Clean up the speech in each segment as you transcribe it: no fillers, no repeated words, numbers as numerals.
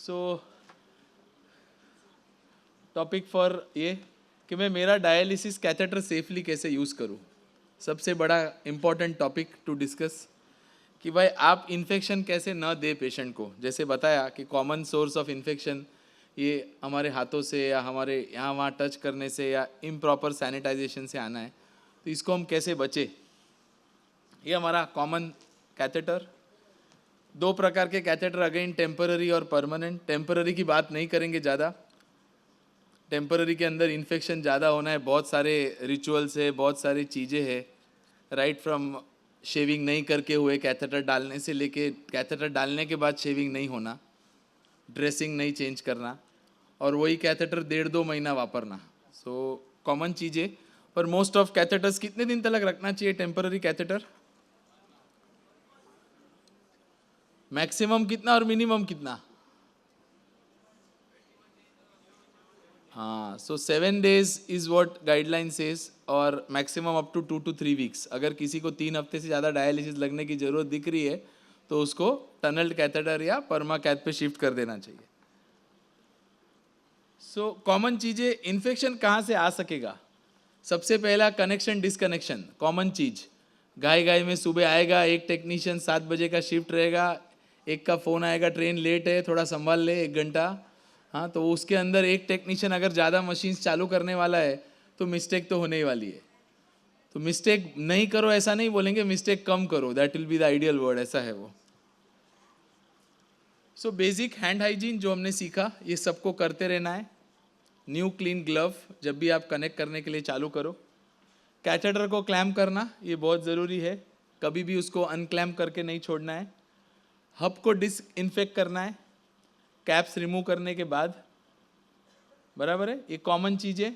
So topic for ये कि मैं मेरा डायलिसिस कैथेटर सेफली कैसे यूज़ करूँ, सबसे बड़ा इम्पॉर्टेंट टॉपिक टू डिस्कस कि भाई आप इन्फेक्शन कैसे न दे पेशेंट को। जैसे बताया कि कॉमन सोर्स ऑफ इन्फेक्शन ये हमारे हाथों से या हमारे यहाँ वहाँ टच करने से या इम्प्रॉपर सैनिटाइजेशन से आना है, तो इसको हम कैसे बचे। ये हमारा कॉमन कैथेटर, दो प्रकार के कैथेटर अगेन, टेम्पररी और परमानेंट। टेम्पररी की बात नहीं करेंगे ज़्यादा, टेम्पररी के अंदर इन्फेक्शन ज़्यादा होना है, बहुत सारे रिचुअल्स है, बहुत सारी चीज़ें हैं, राइट फ्रॉम शेविंग नहीं करके हुए कैथेटर डालने से लेके कैथेटर डालने के बाद शेविंग नहीं होना, ड्रेसिंग नहीं चेंज करना, और वही कैथेटर 1.5-2 महीना वापरना। सो कॉमन चीज़ें। पर मोस्ट ऑफ कैथेटर्स कितने दिन तक रखना चाहिए टेम्पररी कैथेटर? मैक्सिमम कितना और मिनिमम कितना? हाँ, सो 7 days is what guideline says, और maximum up to 2 to 3 weeks। अगर किसी को 3 हफ्ते से ज़्यादा डायलिसिस लगने की ज़रूरत दिख रही है तो उसको टनल्ड कैथेटर या परमा कैथ पे शिफ्ट कर देना चाहिए। सो कॉमन चीज़ें, इन्फेक्शन कहाँ से आ सकेगा? सबसे पहला कनेक्शन डिसकनेक्शन, कॉमन चीज़। गाय गाय में सुबह आएगा एक टेक्नीशियन, 7 बजे का शिफ्ट रहेगा, एक का फ़ोन आएगा ट्रेन लेट है थोड़ा संभाल ले 1 घंटा, हाँ, तो उसके अंदर एक टेक्नीशियन अगर ज़्यादा मशीन्स चालू करने वाला है तो मिस्टेक तो होने ही वाली है। तो मिस्टेक नहीं करो ऐसा नहीं बोलेंगे, मिस्टेक कम करो, that will be the ideal word, ऐसा है वो। सो बेसिक हैंड हाइजीन जो हमने सीखा ये सबको करते रहना है। न्यू क्लीन ग्लव जब भी आप कनेक्ट करने के लिए चालू करो। कैथेटर को क्लैम्प करना ये बहुत ज़रूरी है, कभी भी उसको अनक्लैम्प करके नहीं छोड़ना है। हब को डिसइंफेक्ट करना है कैप्स रिमूव करने के बाद, बराबर है, ये कॉमन चीज़ है।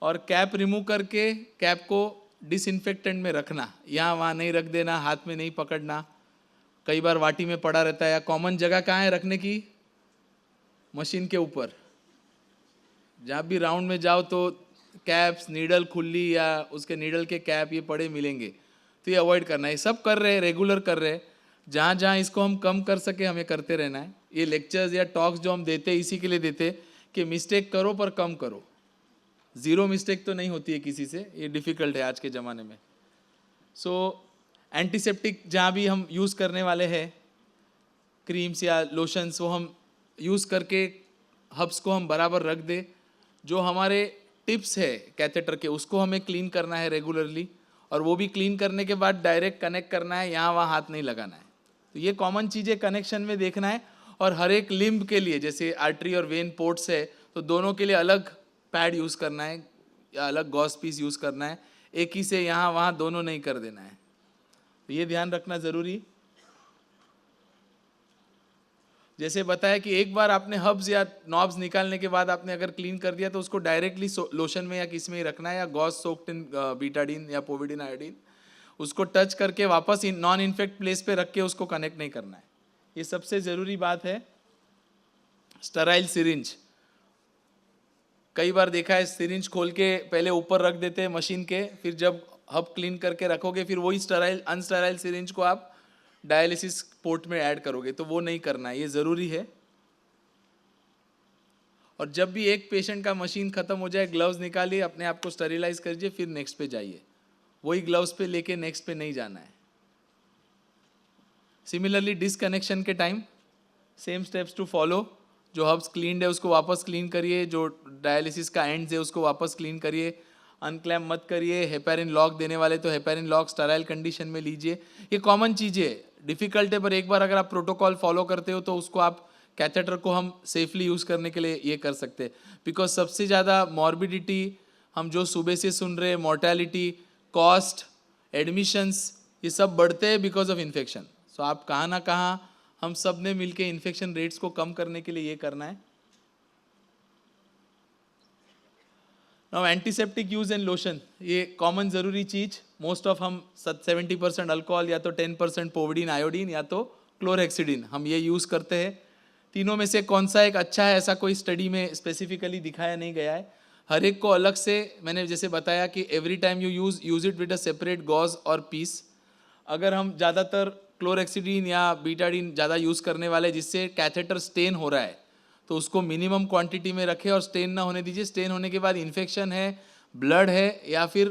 और कैप रिमूव करके कैप को डिसइंफेक्टेंट में रखना, यहाँ वहाँ नहीं रख देना, हाथ में नहीं पकड़ना। कई बार वाटी में पड़ा रहता है, या कॉमन जगह कहाँ है रखने की? मशीन के ऊपर। जहाँ भी राउंड में जाओ तो कैप्स, नीडल खुली या उसके नीडल के कैप ये पड़े मिलेंगे, तो ये अवॉइड करना है। ये सब कर रहे हैं, रेगुलर कर रहे हैं, जहाँ जहाँ इसको हम कम कर सके हमें करते रहना है। ये लेक्चर्स या टॉक्स जो हम देते हैं इसी के लिए देते कि मिस्टेक करो पर कम करो। ज़ीरो मिस्टेक तो नहीं होती है किसी से, ये डिफ़िकल्ट है आज के ज़माने में। सो एंटीसेप्टिक जहाँ भी हम यूज़ करने वाले हैं, क्रीम्स या लोशंस, वो हम यूज़ करके हब्स को हम बराबर रख दे। जो हमारे टिप्स है कैथेटर के उसको हमें क्लीन करना है रेगुलरली, और वो भी क्लीन करने के बाद डायरेक्ट कनेक्ट करना है, यहाँ वहाँ हाथ नहीं लगाना है। तो ये कॉमन चीज़ें कनेक्शन में देखना है। और हर एक लिम्ब के लिए, जैसे आर्टरी और वेन पोर्ट्स है, तो दोनों के लिए अलग पैड यूज़ करना है या अलग गॉस पीस यूज़ करना है, एक ही से यहाँ वहाँ दोनों नहीं कर देना है। तो ये ध्यान रखना ज़रूरी। जैसे बताया कि एक बार आपने हब्स या नॉब्स निकालने के बाद आपने अगर क्लीन कर दिया तो उसको डायरेक्टली लोशन में या किस में ही रखना है, या गॉस सोक्ड इन बीटाडीन या पोविडीन आयोडीन, उसको टच करके वापस नॉन इन्फेक्ट प्लेस पे रख के उसको कनेक्ट नहीं करना है। ये सबसे ज़रूरी बात है। स्टराइल सिरिंज, कई बार देखा है सिरिंज खोल के पहले ऊपर रख देते हैं मशीन के, फिर जब हब क्लीन करके रखोगे फिर वही स्टराइल अनस्टराइल सिरिंज को आप डायलिसिस पोर्ट में ऐड करोगे, तो वो नहीं करना है, ये ज़रूरी है। और जब भी एक पेशेंट का मशीन ख़त्म हो जाए, ग्लव्स निकालिए, अपने आप को स्टरीलाइज करिए, फिर नेक्स्ट पे जाइए, वही ग्लव्स पे लेके नेक्स्ट पे नहीं जाना है। सिमिलरली डिसकनेक्शन के time same steps to follow. जो हब्स क्लीन्ड है उसको वापस क्लीन करिए, जो डायलिसिस का एंड्स है उसको वापस क्लीन करिए, अनक्लैम्प मत करिए। हेपेरिन लॉक देने वाले तो हेपेरिन लॉक स्टराइल कंडीशन में लीजिए। ये कॉमन चीज़ें है, डिफ़िकल्ट है, पर एक बार अगर आप प्रोटोकॉल फॉलो करते हो तो उसको आप कैथेटर को हम सेफली यूज़ करने के लिए ये कर सकते हैं। बिकॉज सबसे ज़्यादा मॉर्बिडिटी हम जो सुबह से सुन रहे हैं, मोर्टेलिटी, कॉस्ट, एडमिशंस, ये सब बढ़ते हैं बिकॉज ऑफ इन्फेक्शन। सो आप कहाँ ना कहाँ हम सब ने मिलके इन्फेक्शन रेट्स को कम करने के लिए ये करना है। Now antiseptic use and lotion, ये कॉमन ज़रूरी चीज़। मोस्ट ऑफ हम 70% अल्कोहल या तो 10% पोविडीन आयोडीन या तो क्लोरहेक्सिडिन हम ये यूज़ करते हैं। तीनों में से कौन सा एक अच्छा है ऐसा कोई स्टडी में स्पेसिफिकली दिखाया नहीं गया है। हर एक को अलग से, मैंने जैसे बताया कि every time you use it with a separate gauze और पीस। अगर हम ज़्यादातर क्लोरहेक्सिडिन या बीटाडीन ज़्यादा यूज़ करने वाले जिससे कैथेटर स्टेन हो रहा है, तो उसको मिनिमम क्वांटिटी में रखें और स्टेन ना होने दीजिए। स्टेन होने के बाद इन्फेक्शन है, ब्लड है या फिर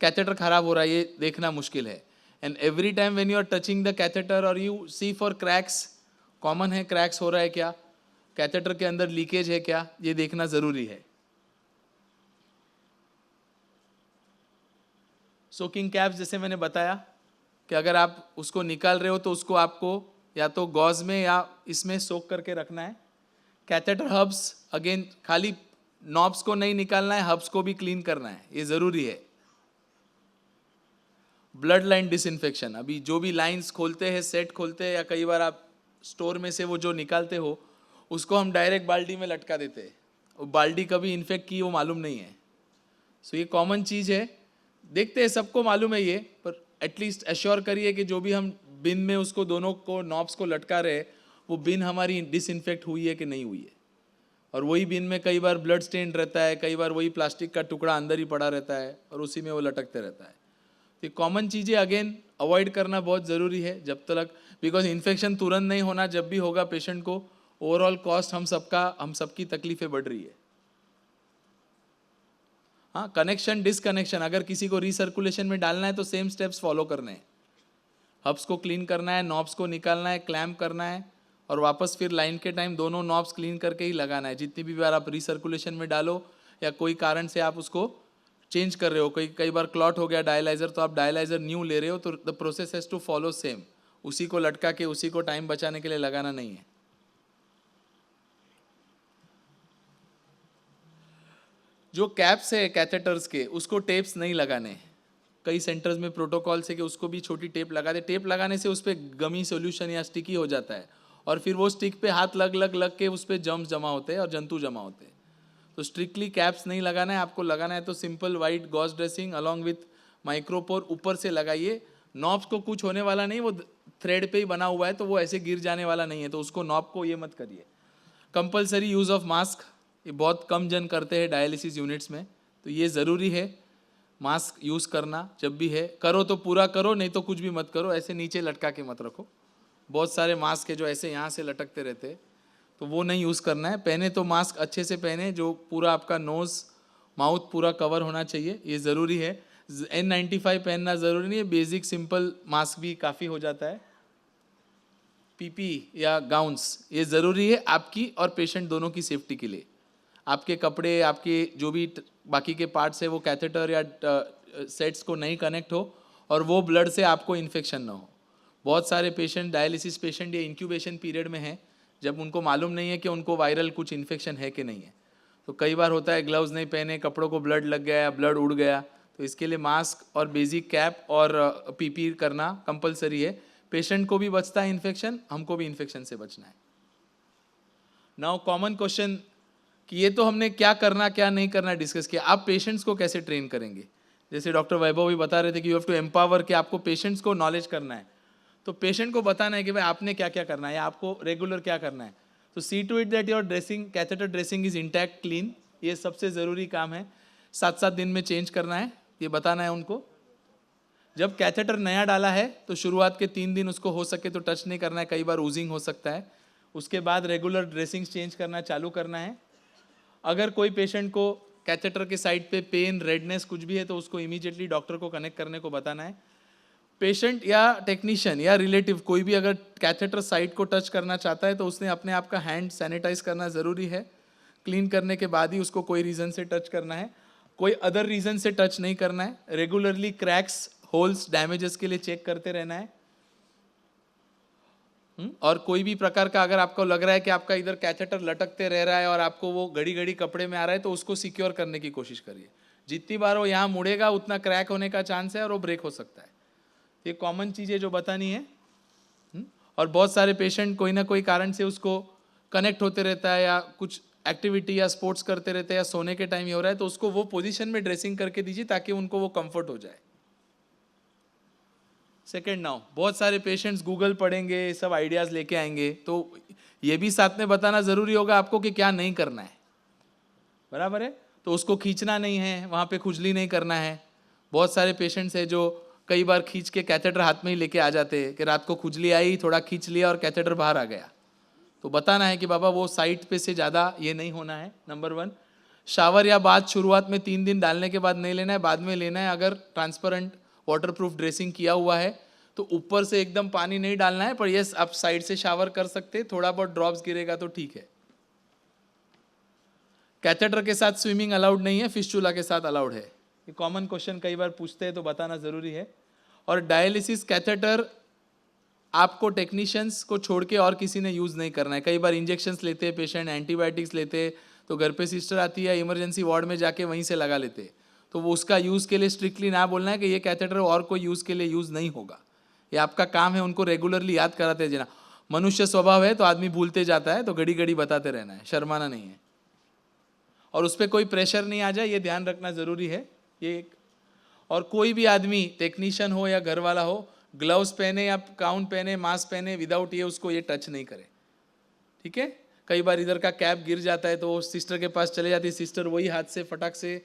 कैथेटर खराब हो रहा है, ये देखना मुश्किल है। And every time when you are touching the catheter और you see for cracks, common है क्रैक्स हो रहा है क्या, कैथेटर के अंदर लीकेज है क्या, ये देखना ज़रूरी है। सोकिंग कैप्स जैसे मैंने बताया कि अगर आप उसको निकाल रहे हो तो उसको आपको या तो गॉज में या इसमें सोक करके रखना है। कैथेटर हब्स, अगेन खाली नॉब्स को नहीं निकालना है, हब्स को भी क्लीन करना है, ये ज़रूरी है। ब्लड लाइन डिसइंफेक्शन, अभी जो भी लाइंस खोलते हैं, सेट खोलते हैं या कई बार आप स्टोर में से वो जो निकालते हो उसको हम डायरेक्ट बाल्टी में लटका देते हैं, वो बाल्टी कभी इन्फेक्ट की वो मालूम नहीं है। सो ये कॉमन चीज़ है, देखते हैं सबको मालूम है ये, पर एटलीस्ट एश्योर करिए कि जो भी हम बिन में उसको दोनों को नॉब्स को लटका रहे वो बिन हमारी डिसइंफेक्ट हुई है कि नहीं हुई है। और वही बिन में कई बार ब्लड स्टेन रहता है, कई बार वही प्लास्टिक का टुकड़ा अंदर ही पड़ा रहता है और उसी में वो लटकते रहता है। तो कॉमन चीज़ें अगेन अवॉइड करना बहुत ज़रूरी है जब तक, बिकॉज इन्फेक्शन तुरंत नहीं होना, जब भी होगा पेशेंट को ओवरऑल कॉस्ट हम सबकी तकलीफें बढ़ रही है। हाँ, कनेक्शन डिसकनेक्शन, अगर किसी को रिसर्कुलेशन में डालना है तो सेम स्टेप्स फॉलो करने हैं। हब्स को क्लीन करना है, नॉब्स को निकालना है, क्लैम्प करना है और वापस फिर लाइन के टाइम दोनों नॉब्स क्लीन करके ही लगाना है। जितनी भी बार आप रिसर्कुलेशन में डालो या कोई कारण से आप उसको चेंज कर रहे हो, कई बार क्लॉट हो गया डायलाइजर, तो आप डायलाइजर न्यू ले रहे हो, तो the process has to follow same, उसी को लटका के उसी को टाइम बचाने के लिए लगाना नहीं है। जो कैप्स है कैथेटर्स के, उसको टेप्स नहीं लगाने। कई सेंटर्स में प्रोटोकॉल है कि उसको भी छोटी टेप लगा दे। टेप लगाने से उस पर गमी सोल्यूशन या स्टिकी हो जाता है और फिर वो स्टिक पे हाथ लग के उस पर जम्स जमा होते हैं और जंतु जमा होते हैं। तो स्ट्रिक्टली कैप्स नहीं लगाना है। आपको लगाना है तो simple white gauze dressing along with micropore ऊपर से लगाइए। नॉब्स को कुछ होने वाला नहीं, वो थ्रेड पे ही बना हुआ है तो वो ऐसे गिर जाने वाला नहीं है, तो उसको नॉब को ये मत करिए। कंपलसरी यूज़ ऑफ मास्क, ये बहुत कम जन करते हैं डायलिसिस यूनिट्स में, तो ये ज़रूरी है मास्क यूज़ करना। जब भी है करो तो पूरा करो, नहीं तो कुछ भी मत करो, ऐसे नीचे लटका के मत रखो। बहुत सारे मास्क है जो ऐसे यहाँ से लटकते रहते हैं, तो वो नहीं यूज़ करना है। पहने तो मास्क अच्छे से पहने जो पूरा आपका नोज़ माउथ पूरा कवर होना चाहिए, ये ज़रूरी है। N95 पहनना ज़रूरी नहीं है, बेसिक सिंपल मास्क भी काफ़ी हो जाता है। पीपी या गाउन्स, ये ज़रूरी है आपकी और पेशेंट दोनों की सेफ्टी के लिए। आपके कपड़े, आपके जो भी बाकी के पार्ट्स है वो कैथेटर या सेट्स को नहीं कनेक्ट हो और वो ब्लड से आपको इन्फेक्शन ना हो। बहुत सारे पेशेंट डायलिसिस पेशेंट ये इंक्यूबेशन पीरियड में है, जब उनको मालूम नहीं है कि उनको वायरल कुछ इन्फेक्शन है कि नहीं है, तो कई बार होता है ग्लव्स नहीं पहने, कपड़ों को ब्लड लग गया या ब्लड उड़ गया, तो इसके लिए मास्क और बेसिक कैप और पीपी करना कंपलसरी है। पेशेंट को भी बचता है इन्फेक्शन, हमको भी इन्फेक्शन से बचना है। नाउ कॉमन क्वेश्चन कि ये तो हमने क्या करना क्या नहीं करना डिस्कस किया, आप पेशेंट्स को कैसे ट्रेन करेंगे। जैसे डॉक्टर वैभव भी बता रहे थे कि यू हैव टू एम्पावर, कि आपको पेशेंट्स को नॉलेज करना है, तो पेशेंट को बताना है कि भाई आपने क्या क्या करना है या आपको रेगुलर क्या करना है। तो see to it that your dressing, catheter dressing is intact clean, ये सबसे ज़रूरी काम है। 7-7 दिन में चेंज करना है, ये बताना है उनको। जब कैथेटर नया डाला है तो शुरुआत के 3 दिन उसको हो सके तो टच नहीं करना है, कई बार ऊजिंग हो सकता है। उसके बाद रेगुलर ड्रेसिंग चेंज करना चालू करना है। अगर कोई पेशेंट को कैथेटर के साइड पे पेन, रेडनेस कुछ भी है तो उसको इमीडिएटली डॉक्टर को कनेक्ट करने को बताना है। पेशेंट या टेक्नीशियन या रिलेटिव कोई भी अगर कैथेटर साइड को टच करना चाहता है तो उसने अपने आप का हैंड सैनिटाइज करना ज़रूरी है। क्लीन करने के बाद ही उसको कोई रीज़न से टच करना है, कोई अदर रीज़न से टच नहीं करना है। रेगुलरली क्रैक्स, होल्स, डैमेजेस के लिए चेक करते रहना है। और कोई भी प्रकार का अगर आपको लग रहा है कि आपका इधर कैथेटर लटकते रह रहा है और आपको वो घड़ी घड़ी कपड़े में आ रहा है तो उसको सिक्योर करने की कोशिश करिए। जितनी बार वो यहाँ मुड़ेगा उतना क्रैक होने का चांस है और वो ब्रेक हो सकता है। ये कॉमन चीज़ें जो बतानी है। और बहुत सारे पेशेंट कोई ना कोई कारण से उसको कनेक्ट होते रहता है या कुछ एक्टिविटी या स्पोर्ट्स करते रहते हैं या सोने के टाइम ही हो रहा है, तो उसको वो पोजीशन में ड्रेसिंग करके दीजिए ताकि उनको वो कंफर्ट हो जाए। सेकेंड, नाउ बहुत सारे पेशेंट्स गूगल पढ़ेंगे, सब आइडियाज़ लेके आएंगे, तो ये भी साथ में बताना ज़रूरी होगा आपको कि क्या नहीं करना है। बराबर है, तो उसको खींचना नहीं है, वहाँ पे खुजली नहीं करना है। बहुत सारे पेशेंट्स हैं जो कई बार खींच के कैथेटर हाथ में ही लेके आ जाते हैं कि रात को खुजली आई, थोड़ा खींच लिया और कैथेटर बाहर आ गया, तो बताना है कि बाबा वो साइट पे से ज़्यादा ये नहीं होना है, नंबर 1। शावर या बाथ शुरुआत में 3 दिन डालने के बाद नहीं लेना है, बाद में लेना है। अगर ट्रांसपेरेंट वाटरप्रूफ ड्रेसिंग किया हुआ है तो ऊपर से एकदम पानी नहीं डालना है, पर यस आप साइड से शावर कर सकते, थोड़ा बहुत ड्रॉप्स गिरेगा तो ठीक है। कैथेटर के साथ स्विमिंग अलाउड नहीं है, फिस्टुला के साथ अलाउड है। ये कॉमन क्वेश्चन कई बार पूछते हैं तो बताना जरूरी है। और डायलिसिस कैथेटर आपको टेक्नीशियंस को छोड़ के और किसी ने यूज़ नहीं करना है। कई बार इंजेक्शंस लेते हैं पेशेंट, एंटीबायोटिक्स लेते हैं, तो घर पे सिस्टर आती है, इमरजेंसी वार्ड में जाके वहीं से लगा लेते हैं। तो वो उसका यूज़ के लिए स्ट्रिक्टली ना बोलना है कि ये कैथेटर और कोई यूज़ के लिए यूज़ नहीं होगा। ये आपका काम है उनको रेगुलरली याद कराते जाना। मनुष्य स्वभाव है तो आदमी भूलते जाता है, तो घड़ी घड़ी बताते रहना है, शर्माना नहीं है। और उस पर कोई प्रेशर नहीं आ जाए, ये ध्यान रखना ज़रूरी है। ये एक और कोई भी आदमी टेक्नीशियन हो या घर वाला हो, ग्लव्स पहने या गाउन पहने, मास्क पहने, विदाउट ये उसको ये टच नहीं करे, ठीक है। कई बार इधर का कैप गिर जाता है तो वो सिस्टर के पास चले जाती है, सिस्टर वही हाथ से फटाक से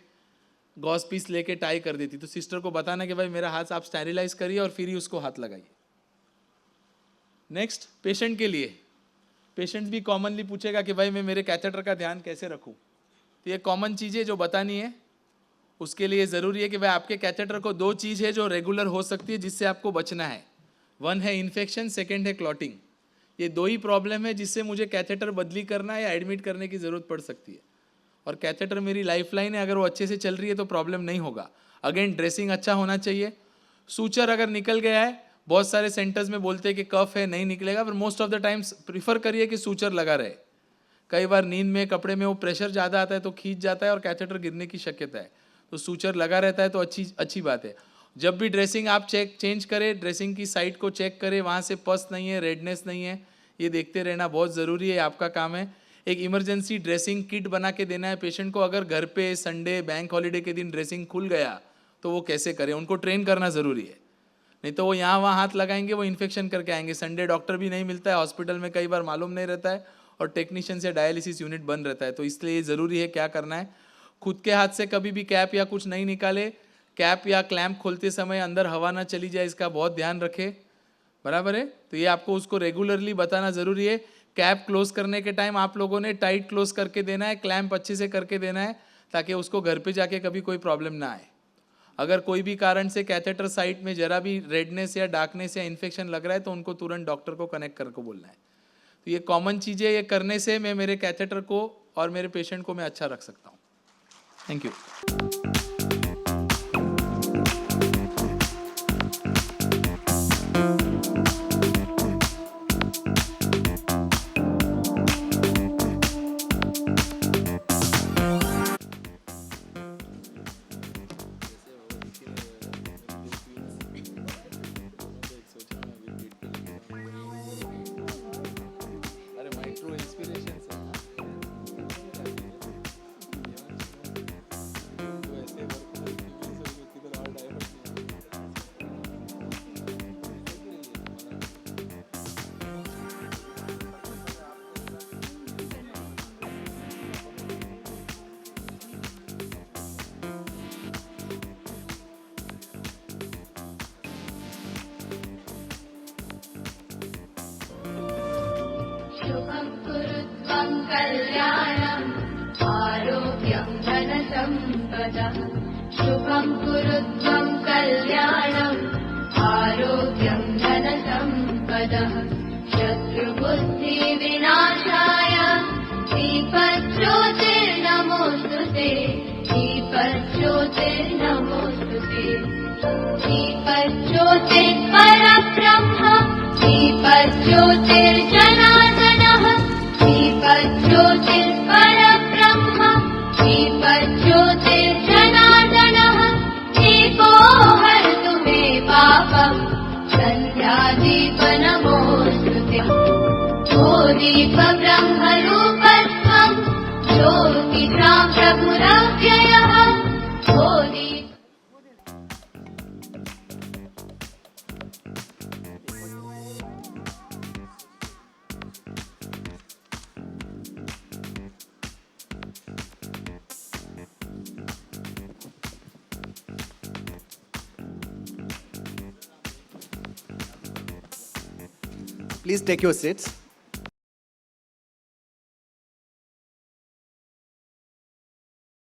गॉस पीस लेके टाई कर देती, तो सिस्टर को बताना कि भाई मेरा हाथ आप स्टेरिलाइज करिए और फिर ही उसको हाथ लगाइए। नेक्स्ट, पेशेंट के लिए, पेशेंट भी कॉमनली पूछेगा कि भाई मैं मेरे कैथेटर का ध्यान कैसे रखूं। तो ये कॉमन चीज़ें जो बतानी है उसके लिए ज़रूरी है कि भाई आपके कैथेटर को 2 चीज़ है जो रेगुलर हो सकती है जिससे आपको बचना है। 1 है इन्फेक्शन, 2 है क्लॉटिंग। ये 2 ही प्रॉब्लम है जिससे मुझे कैथेटर बदली करना या एडमिट करने की ज़रूरत पड़ सकती है। और कैथेटर मेरी लाइफलाइन है, अगर वो अच्छे से चल रही है तो प्रॉब्लम नहीं होगा। अगेन ड्रेसिंग अच्छा होना चाहिए। सूचर अगर निकल गया है, बहुत सारे सेंटर्स में बोलते हैं कि कफ है नहीं निकलेगा, पर most of the times prefer करिए कि सूचर लगा रहे। कई बार नींद में कपड़े में वो प्रेशर ज़्यादा आता है तो खींच जाता है और कैथेटर गिरने की शक्यता है, तो सूचर लगा रहता है तो अच्छी बात है। जब भी ड्रेसिंग आप चेंज करें, ड्रेसिंग की साइड को चेक करें, वहाँ से पस नहीं है, रेडनेस नहीं है, ये देखते रहना बहुत ज़रूरी है, आपका काम है। एक इमरजेंसी ड्रेसिंग किट बना के देना है पेशेंट को। अगर घर पे संडे, बैंक हॉलीडे के दिन ड्रेसिंग खुल गया तो वो कैसे करें, उनको ट्रेन करना ज़रूरी है। नहीं तो वो यहाँ वहाँ हाथ लगाएंगे, वो इन्फेक्शन करके आएंगे। संडे डॉक्टर भी नहीं मिलता है, हॉस्पिटल में कई बार मालूम नहीं रहता है, और टेक्नीशियन से डायलिसिस यूनिट बंद रहता है। तो इसलिए ज़रूरी है क्या करना है, खुद के हाथ से कभी भी कैप या कुछ नहीं निकाले। कैप या क्लैंप खोलते समय अंदर हवा ना चली जाए, इसका बहुत ध्यान रखें, बराबर है। तो ये आपको उसको रेगुलरली बताना ज़रूरी है। कैप क्लोज करने के टाइम आप लोगों ने टाइट क्लोज करके देना है, क्लैंप अच्छे से करके देना है, ताकि उसको घर पे जाके कभी कोई प्रॉब्लम ना आए। अगर कोई भी कारण से कैथेटर साइट में जरा भी रेडनेस या डार्कनेस या इन्फेक्शन लग रहा है तो उनको तुरंत डॉक्टर को कनेक्ट करके बोलना है। तो ये कॉमन चीज़ें, ये करने से मैं मेरे कैथेटर को और मेरे पेशेंट को मैं अच्छा रख सकता हूँ। Thank you. शुभं कुरु त्वं कल्याणम् आरोग्यं धनसम्पदः। शुभं कुरु त्वं कल्याणम् आरोग्यं धनसम्पदः। शत्रुबुद्धिविनाशाय दीपज्योतिर्नमोऽस्तुते, दीपज्योतिर्नमोऽस्तुते। दीपज्योतिर्परब्रह्म, दीपज्योतिर्जनार्दनः, दीपज्योतिर्परब्रह्म, दीपज्योतिर्जनार्दनः। दीपो हरतु मे पापम्, सन्ध्यादीपनमोऽस्तुते। ओ दीप ब्रह्मरूपत्वम्, ज्योतिषां प्रभुरव्ययः। ओ दीप Please take your seats.